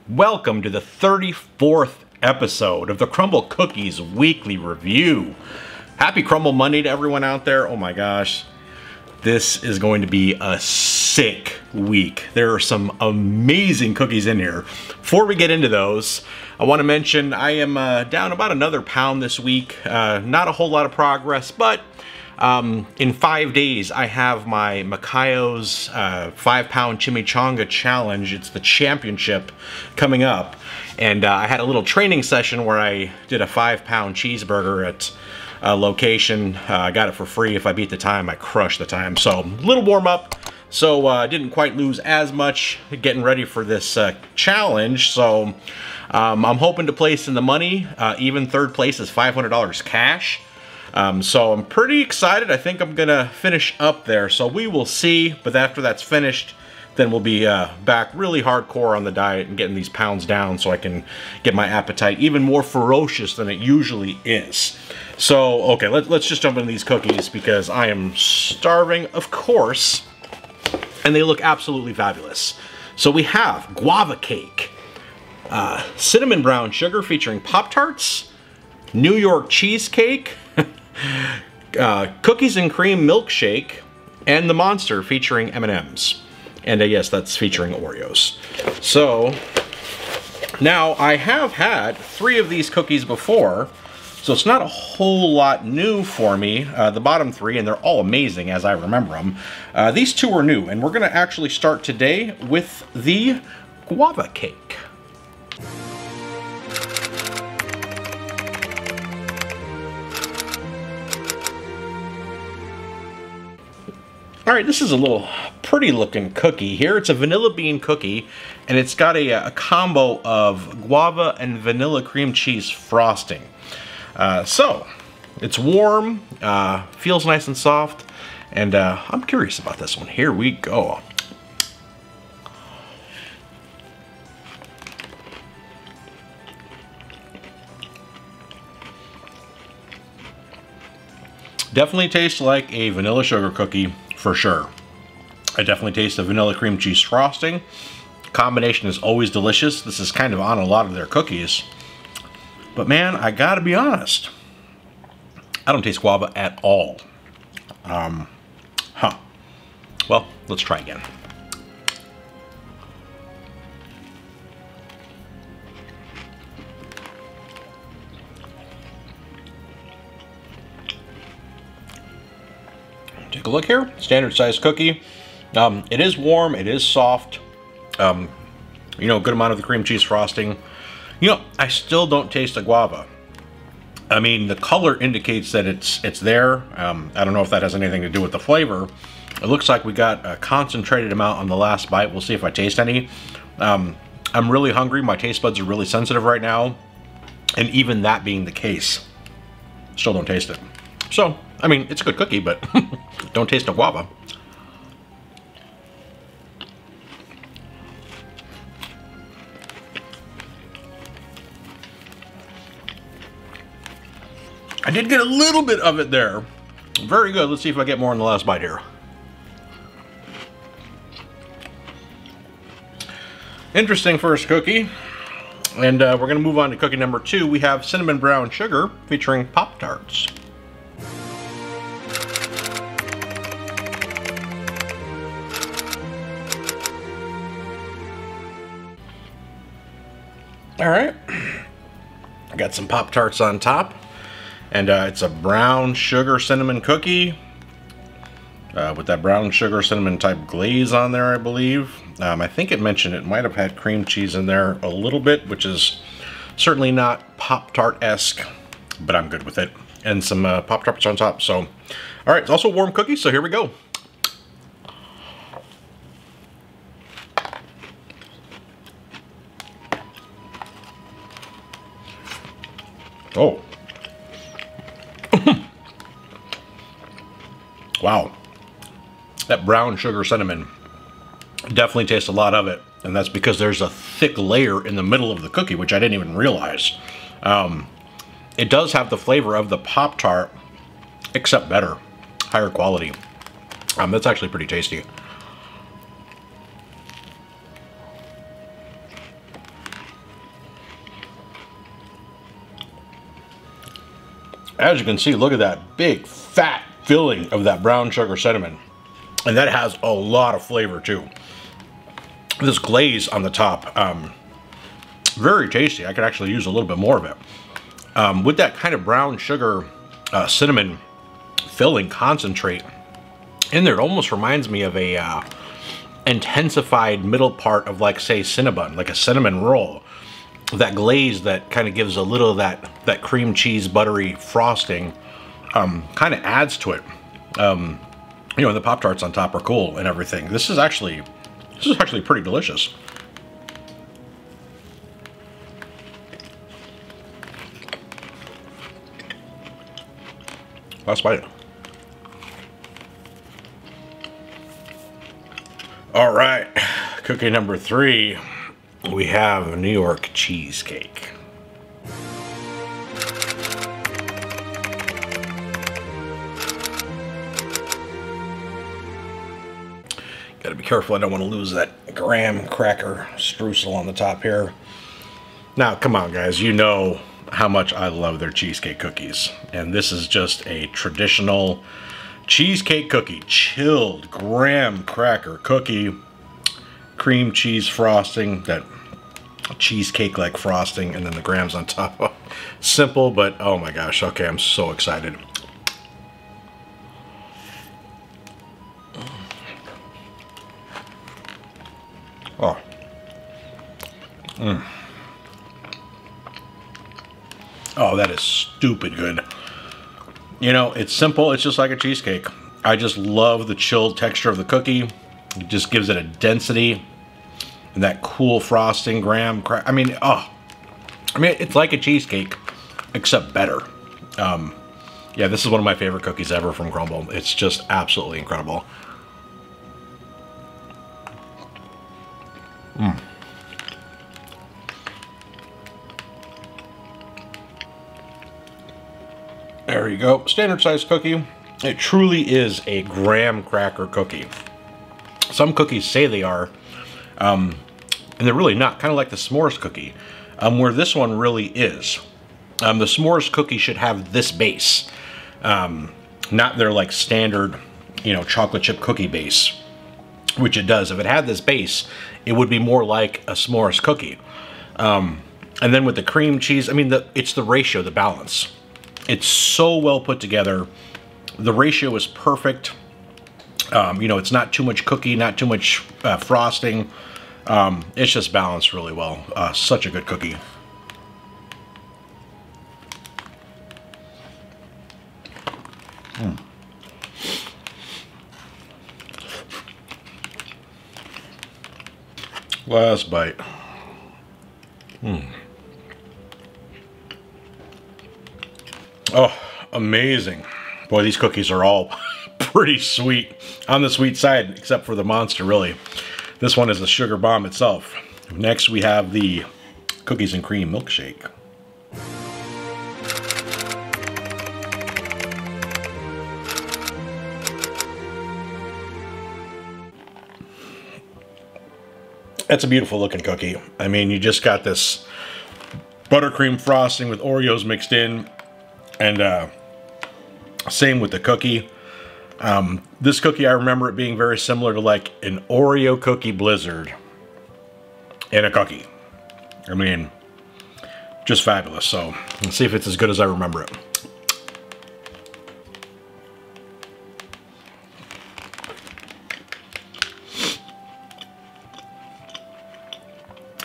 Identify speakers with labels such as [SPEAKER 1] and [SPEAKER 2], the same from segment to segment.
[SPEAKER 1] Welcome to the 34th episode of the Crumbl Cookies Weekly Review. Happy Crumbl Monday to everyone out there. Oh my gosh, this is going to be a sick week. There are some amazing cookies in here. Before we get into those, I want to mention I am down about another pound this week. Not a whole lot of progress, but in 5 days, I have my Macayo's 5-pound chimichanga challenge. It's the championship coming up. And I had a little training session where I did a 5-pound cheeseburger at a location. I got it for free. If I beat the time, I crushed the time. So, a little warm up. So, I didn't quite lose as much getting ready for this challenge. So, I'm hoping to place in the money. Even third place is $500 cash. So I'm pretty excited. I think I'm gonna finish up there, so we will see. But after that's finished, then we'll be back really hardcore on the diet and getting these pounds down so I can get my appetite even more ferocious than it usually is. So, okay, let's just jump into these cookies because I am starving, of course, and they look absolutely fabulous. So we have Guava cake, cinnamon brown sugar featuring Pop-Tarts, New York cheesecake, cookies and cream milkshake, and the monster featuring M&Ms. And yes, that's featuring Oreos. So now I have had 3 of these cookies before, so it's not a whole lot new for me. The bottom 3, and they're all amazing as I remember them. These 2 are new, and we're going to actually start today with the guava cake. All right, this is a little pretty looking cookie here. It's a vanilla bean cookie, and it's got a combo of guava and vanilla cream cheese frosting. So, it's warm, feels nice and soft, and I'm curious about this one. Here we go. Definitely tastes like a vanilla sugar cookie. For sure. I definitely taste the vanilla cream cheese frosting. Combination is always delicious. This is kind of on a lot of their cookies. But man, I gotta be honest. I don't taste guava at all. Well, let's try again. Take a look here, standard size cookie. It is warm, it is soft. You know, good amount of the cream cheese frosting. You know, I still don't taste the guava. I mean, the color indicates that it's there. I don't know if that has anything to do with the flavor. It looks like we got a concentrated amount on the last bite. We'll see if I taste any. I'm really hungry. My taste buds are really sensitive right now. And even that being the case, still don't taste it. So, I mean, it's a good cookie, but don't taste the guava. I did get a little bit of it there. Very good. Let's see if I get more in the last bite here. Interesting first cookie. And we're going to move on to cookie number 2. We have cinnamon brown sugar featuring Pop-Tarts. All right, I got some Pop-Tarts on top, and it's a brown sugar cinnamon cookie with that brown sugar cinnamon type glaze on there, I believe. I think it mentioned it might have had cream cheese in there a little bit, which is certainly not Pop-Tart-esque, but I'm good with it. And some Pop-Tarts on top, so. All right, it's also a warm cookie, so here we go. Oh. Wow. That brown sugar cinnamon. Definitely tastes a lot of it. And that's because there's a thick layer in the middle of the cookie, which I didn't even realize. It does have the flavor of the Pop-Tart, except better. Higher quality. That's actually pretty tasty. As you can see, look at that big fat filling of that brown sugar cinnamon. And that has a lot of flavor too. This glaze on the top, very tasty. I could actually use a little bit more of it. With that kind of brown sugar cinnamon filling concentrate in there, it almost reminds me of a intensified middle part of, like, say, Cinnabon, like a cinnamon roll. That glaze that kind of gives a little of that cream cheese buttery frosting kind of adds to it. You know, the Pop-Tarts on top are cool and everything. This is actually pretty delicious. Last bite. All right, cookie number 3, we have New York cheesecake. Gotta be careful, I don't want to lose that graham cracker streusel on the top here. Now, come on guys, you know how much I love their cheesecake cookies. And this is just a traditional cheesecake cookie, chilled graham cracker cookie, cream cheese frosting, that cheesecake-like frosting, and then the grahams on top. Simple, but oh my gosh, okay, I'm so excited. Oh. Oh, that is stupid good. You know, it's simple, it's just like a cheesecake. I just love the chilled texture of the cookie. It just gives it a density. And that cool frosting, graham crack. I mean, it's like a cheesecake, except better. Yeah, this is one of my favorite cookies ever from Crumbl. It's just absolutely incredible. There you go, standard size cookie. It truly is a graham cracker cookie. Some cookies say they are, and they're really not, kind of like the s'mores cookie, where this one really is. The s'mores cookie should have this base, not their like standard, you know, chocolate chip cookie base, which it does. If it had this base, it would be more like a s'mores cookie. And then with the cream cheese, I mean, it's the ratio, the balance. It's so well put together. The ratio is perfect. You know, it's not too much cookie, not too much frosting. It's just balanced really well. Such a good cookie. Last bite. Oh, amazing. Boy, these cookies are all pretty sweet. On the sweet side, except for the monster, really. This one is the sugar bomb itself. Next, we have the cookies and cream milkshake. That's a beautiful looking cookie. I mean, you just got this buttercream frosting with Oreos mixed in, and same with the cookie. This cookie, I remember it being very similar to like an Oreo cookie blizzard in a cookie. I mean, just fabulous. So let's see if it's as good as I remember it.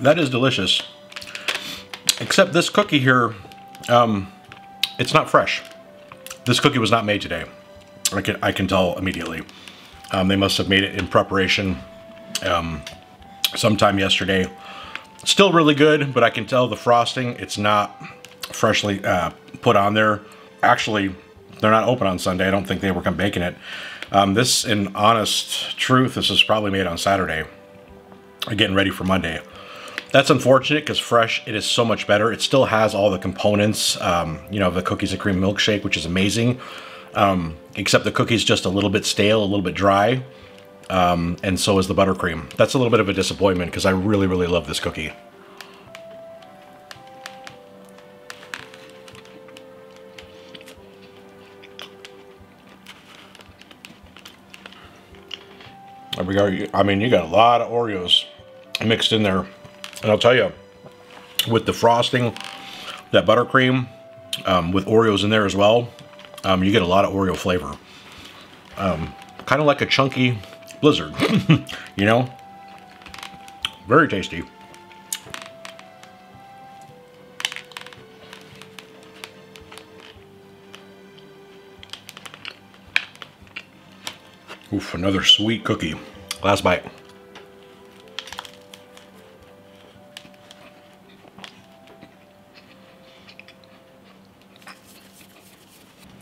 [SPEAKER 1] That is delicious. Except this cookie here, it's not fresh. This cookie was not made today. I can tell immediately. They must have made it in preparation sometime yesterday. Still really good, but I can tell the frosting, it's not freshly put on there. Actually, they're not open on Sunday. I don't think they were baking it. This, in honest truth, this is probably made on Saturday, getting ready for Monday. That's unfortunate because fresh, it is so much better. It still has all the components, you know, the cookies and cream milkshake, which is amazing. Except the cookie's just a little bit stale, a little bit dry. And so is the buttercream. That's a little bit of a disappointment because I really, really love this cookie. we go. I mean, you got a lot of Oreos mixed in there. And I'll tell you, with the frosting, that buttercream, with Oreos in there as well, you get a lot of Oreo flavor. Kind of like a chunky Blizzard, you know? Very tasty. Oof, another sweet cookie. Last bite.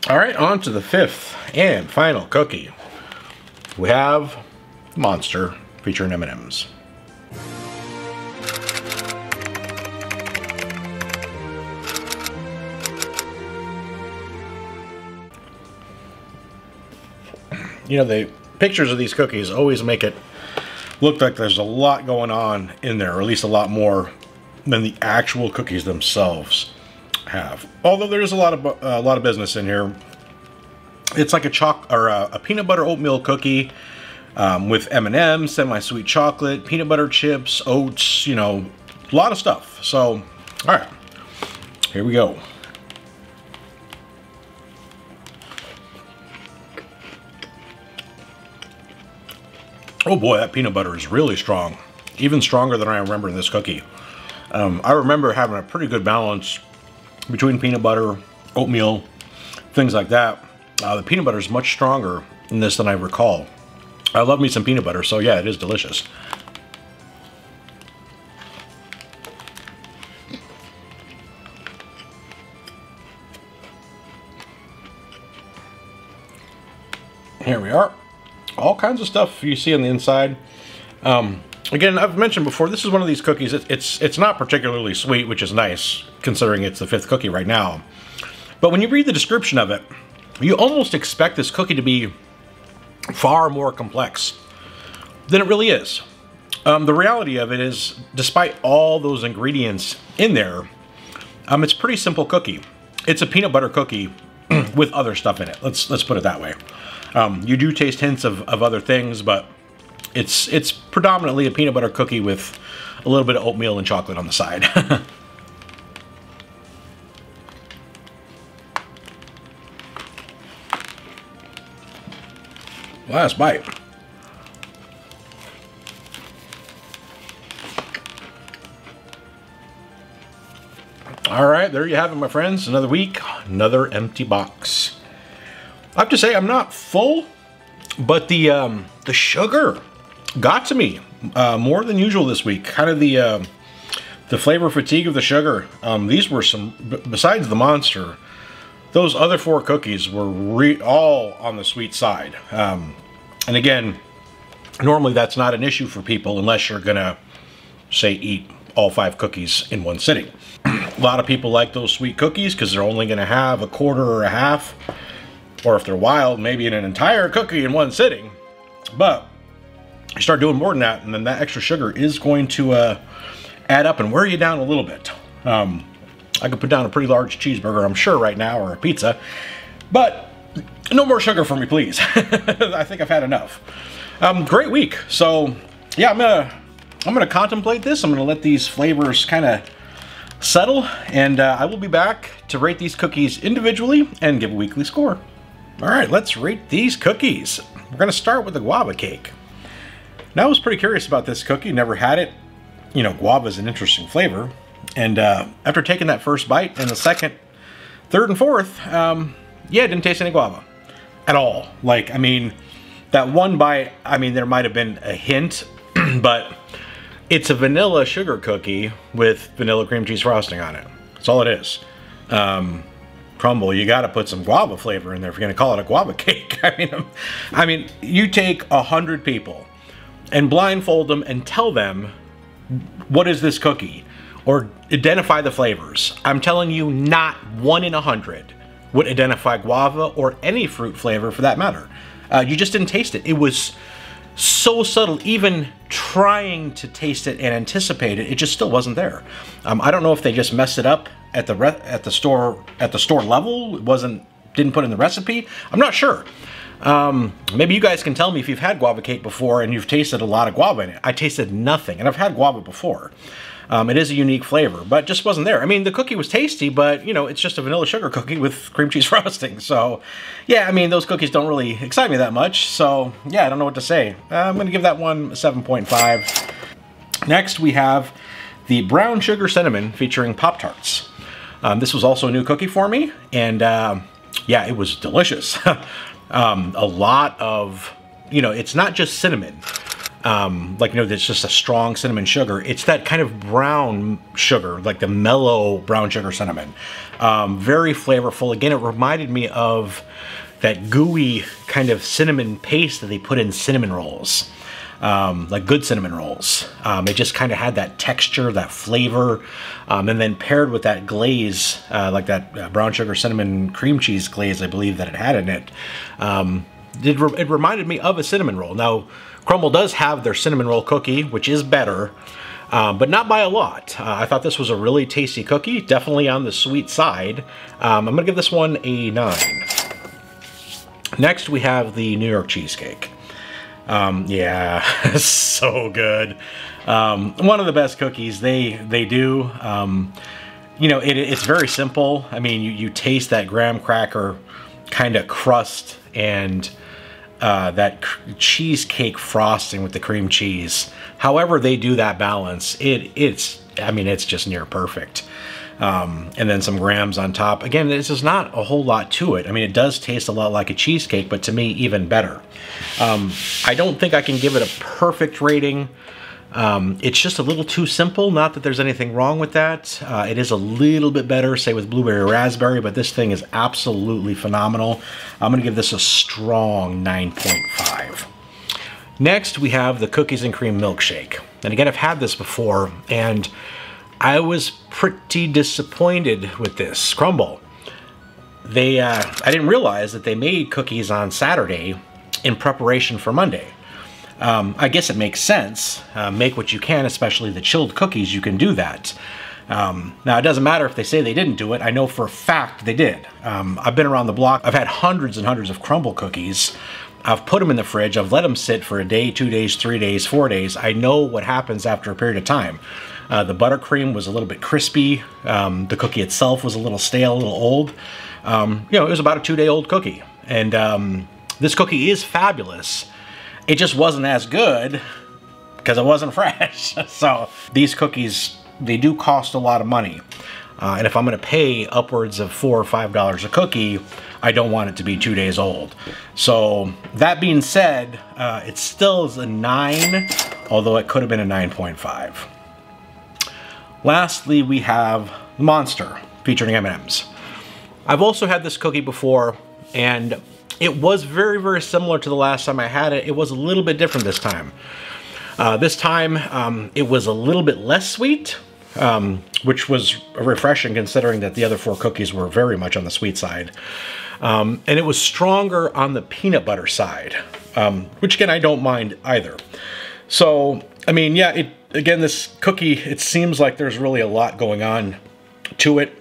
[SPEAKER 1] All right, on to the fifth and final cookie. We have Monster featuring M&Ms. You know, the pictures of these cookies always make it look like there's a lot going on in there, or at least a lot more than the actual cookies themselves have. Although there's a lot of business in here. It's like a peanut butter oatmeal cookie with M&Ms, semi-sweet chocolate, peanut butter chips, oats, you know, a lot of stuff. So, all right, here we go. Oh boy, that peanut butter is really strong. Even stronger than I remember in this cookie. I remember having a pretty good balance between peanut butter, oatmeal, things like that. The peanut butter is much stronger in this than I recall. I love me some peanut butter, so yeah, it is delicious. Here we are. All kinds of stuff you see on the inside. Again, I've mentioned before, this is one of these cookies. It's not particularly sweet, which is nice, considering it's the fifth cookie right now. But when you read the description of it, you almost expect this cookie to be far more complex than it really is. The reality of it is, despite all those ingredients in there, it's a pretty simple cookie. It's a peanut butter cookie with other stuff in it. Let's put it that way. You do taste hints of other things, but it's predominantly a peanut butter cookie with a little bit of oatmeal and chocolate on the side. Last bite. All right, there you have it, my friends. Another week, another empty box. I have to say, I'm not full, but the sugar got to me more than usual this week. Kind of the flavor fatigue of the sugar. These were besides the Monster, those other four cookies were all on the sweet side. And again, normally that's not an issue for people unless you're gonna, say, eat all 5 cookies in one sitting. A lot of people like those sweet cookies because they're only gonna have a quarter or a half, or if they're wild, maybe an entire cookie in one sitting. But you start doing more than that, and then that extra sugar is going to add up and wear you down a little bit. I could put down a pretty large cheeseburger, I'm sure, right now, or a pizza. But no more sugar for me, please. I think I've had enough. Great week. So yeah, I'm gonna contemplate this. I'm gonna let these flavors kind of settle, and I will be back to rate these cookies individually and give a weekly score. All right, let's rate these cookies. We're gonna start with the guava cake. Now, I was pretty curious about this cookie, never had it. You know, guava is an interesting flavor. And after taking that first bite and the second, third, and fourth, yeah, didn't taste any guava at all. Like, I mean, that one bite, I mean, there might have been a hint, but it's a vanilla sugar cookie with vanilla cream cheese frosting on it. That's all it is. Crumbl, you got to put some guava flavor in there if you're going to call it a guava cake. I mean, you take 100 people and blindfold them and tell them, what is this cookie? Or identify the flavors. I'm telling you, not 1 in 100 would identify guava or any fruit flavor for that matter. You just didn't taste it. It was so subtle. Even trying to taste it and anticipate it, it just still wasn't there. I don't know if they just messed it up at the store level. It didn't put in the recipe. I'm not sure. Maybe you guys can tell me if you've had guava cake before and you've tasted a lot of guava in it. I tasted nothing, and I've had guava before. It is a unique flavor, but just wasn't there. I mean, the cookie was tasty, but, you know, it's just a vanilla sugar cookie with cream cheese frosting. So, yeah, I mean, those cookies don't really excite me that much. So, yeah, I don't know what to say. I'm going to give that one a 7.5. Next, we have the brown sugar cinnamon featuring Pop-Tarts. This was also a new cookie for me, and, yeah, it was delicious. A lot of, you know, it's not just cinnamon. Like, you know, there's just a strong cinnamon sugar. It's that kind of brown sugar, like the mellow brown sugar cinnamon. Very flavorful. Again, it reminded me of that gooey kind of cinnamon paste that they put in cinnamon rolls. Like good cinnamon rolls. It just kind of had that texture, that flavor, and then paired with that glaze, like that brown sugar cinnamon cream cheese glaze, I believe that it had in it. It reminded me of a cinnamon roll. Now, Crumbl does have their cinnamon roll cookie, which is better, but not by a lot. I thought this was a really tasty cookie, definitely on the sweet side. I'm gonna give this one a 9. Next, we have the New York Cheesecake. Yeah, so good. One of the best cookies they do. You know, it's very simple. I mean, you taste that graham cracker kind of crust and that cheesecake frosting with the cream cheese. However they do that balance, I mean, it's just near perfect. And then some grams on top. Again, this is not a whole lot to it. I mean, it does taste a lot like a cheesecake, but to me, even better. I don't think I can give it a perfect rating. It's just a little too simple. Not that there's anything wrong with that. It is a little bit better, say, with blueberry raspberry, but this thing is absolutely phenomenal. I'm going to give this a strong 9.5. Next, we have the cookies and cream milkshake. And again, I've had this before, and I was pretty disappointed with this. Crumbl. I didn't realize that they made cookies on Saturday in preparation for Monday. I guess it makes sense. Make what you can, especially the chilled cookies, you can do that. Now, it doesn't matter if they say they didn't do it. I know for a fact they did. I've been around the block. I've had hundreds and hundreds of Crumbl cookies. I've put them in the fridge. I've let them sit for a day, 2 days, 3 days, 4 days. I know what happens after a period of time. The buttercream was a little bit crispy. The cookie itself was a little stale, a little old. You know, it was about a 2-day-old cookie. And this cookie is fabulous. It just wasn't as good because it wasn't fresh. So these cookies, they do cost a lot of money. And if I'm going to pay upwards of $4 or $5 a cookie, I don't want it to be 2 days old. So that being said, it still is a 9, although it could have been a 9.5. Lastly, we have Monster featuring M&Ms. I've also had this cookie before, and it was very, very similar to the last time I had it. It was a little bit different this time. This time, it was a little bit less sweet, which was refreshing considering that the other 4 cookies were very much on the sweet side. And it was stronger on the peanut butter side, which again, I don't mind either. So, I mean, yeah, again, this cookie, it seems like there's really a lot going on to it,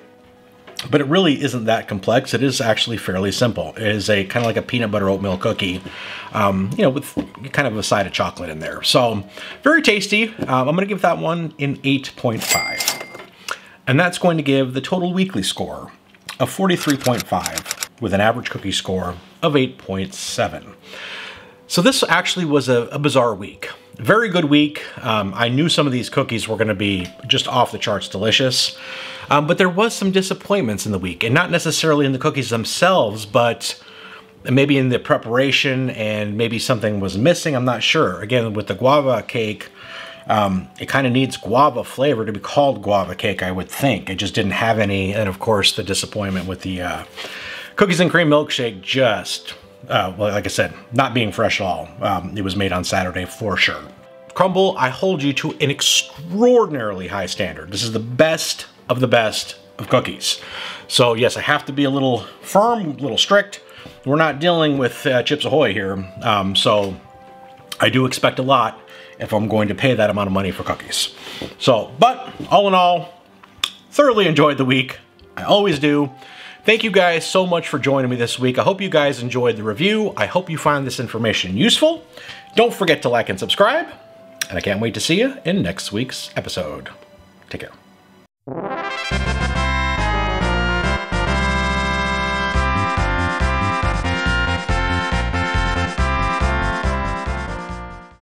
[SPEAKER 1] but it really isn't that complex. It is actually fairly simple. It is a kind of like a peanut butter oatmeal cookie, you know, with kind of a side of chocolate in there. So very tasty. I'm going to give that one an 8.5. And that's going to give the total weekly score of 43.5 with an average cookie score of 8.7. So this actually was a bizarre week. Very good week. I knew some of these cookies were going to be just off the charts delicious. But there was some disappointments in the week, and not necessarily in the cookies themselves, but maybe in the preparation, and maybe something was missing. I'm not sure. Again, with the guava cake, it kind of needs guava flavor to be called guava cake, I would think. It just didn't have any. And of course, the disappointment with the cookies and cream milkshake just, well, like I said, not being fresh at all. It was made on Saturday for sure. Crumbl, I hold you to an extraordinarily high standard. This is the best of cookies. So yes, I have to be a little firm, a little strict. We're not dealing with Chips Ahoy here. So I do expect a lot if I'm going to pay that amount of money for cookies. So, but all in all, thoroughly enjoyed the week. I always do. Thank you guys so much for joining me this week. I hope you guys enjoyed the review. I hope you find this information useful. Don't forget to like and subscribe, and I can't wait to see you in next week's episode. Take care.